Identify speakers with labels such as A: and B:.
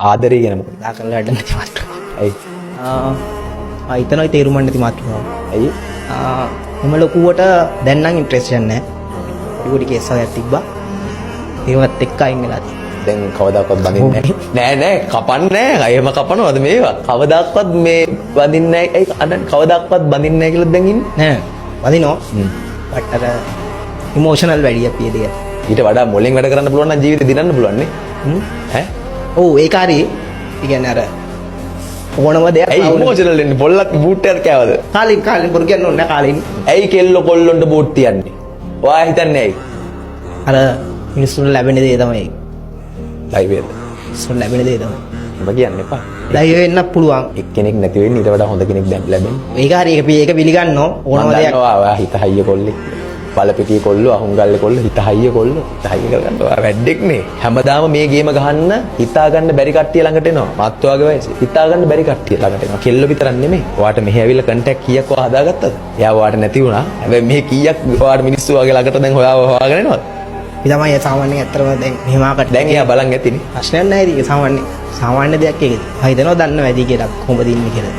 A: ආදරේ ගැන මොකද?
B: කතා කරලා වැඩ නැති මාතෘකාව.
A: ඇයි?
B: හිතනවා තේරුම් ගන්න නැති මාතෘකාව.
A: ඇයි?
B: මම ලොකුවට දැන් නම් ඉන්ට්‍රෙස්ට් නැහැ. පොඩි කේස් එකක් තිබ්බා. ඒවත් එක්ක අයින් වෙලා තියෙනවා.
A: දැන් කවදාකවත් බඳින්නේ නැහැ. නෑ කපන්නේ නැහැ. එහෙම කපනවද මේවා? කවදාකවත් මේ බඳින්නේ නැහැ. ඒ අද කවදාකවත් බඳින්නේ නැහැ කියලා දැන් ඉන්නේ.
B: නෑ. වදිනෝ. බට් අර ඉමෝෂනල් වැඩි අපි ඒක.
A: ඊට වඩා මොලෙන් වැඩ කරන්න පුළුවන් නම් ජීවිතේ දිනන්න පුළුවන් නේ. ඈ?
B: ඔව් ඒක හරි. ඒ කියන්නේ අර ඕනම දෙයක්
A: ඇයි ඉමෝෂනල් වෙන්නේ? පොල්ලක් බූට් එකක් කෑවද?
B: කාලින් බොරු කියන්න ඕනේ කාලින්.
A: ඇයි කෙල්ල කොල්ලොන්ට බූට් තියන්නේ? ඔයා හිතන්නේ ඇයි?
B: අර මිනිස්සුන්ට ලැබෙන දේ තමයි.
A: ලයිව් එකද?
B: මිනිස්සුන්ට ලැබෙන දේ තමයි.
A: ඔබ කියන්න එපා.
B: ලයිව් වෙන්න පුළුවන්.
A: එක්කෙනෙක් නැති වෙන්නේ ඊට වඩා හොඳ කෙනෙක් දැන් ලැබෙන්නේ.
B: ඒක හරි ඒක පිළිගන්නෝ ඕනම දෙයක්.
A: ඔයා හිත හයිය කොල්ලෙක්. බලපිටියේ කොල්ලෝ අහුන්ගල්ලේ කොල්ලෝ හිත හයිය කොල්ලෝ. හිත හයිය කරගන්න ඔයා වැඩෙක් නේ. හැමදාම මේ ගේම ගහන්න හිතා ගන්න බැරි කට්ටිය ළඟට එනවා. මාත් වගේ වයසේ. හිතා ගන්න බැරි කට්ටිය ළඟට එනවා. කෙල්ල විතරක් නෙමෙයි. ඔයාට මෙහෙ ඇවිල්ලා කන්ටැක්ට් කීයක් ඔයා හදාගත්තද? එයා ඔයාට නැති වුණා. හැබැයි මෙහෙ කීයක් ඔයාට මිනිස්සු වගේ ළඟට දැන් හොයාගෙන එනවද?
B: ඒ තමයි සාමාන්‍යයෙන් ඇත්තටම දැන් මෙහෙමාකට
A: දැන් එයා බලන් ඇතිනේ.
B: ප්‍රශ්නයක් නැහැ ඒක සාමාන්‍ය දෙයක් ඒක. හිතනවා දන්න වැඩි කියලා කොහොමද ඉන්නේ කියලා.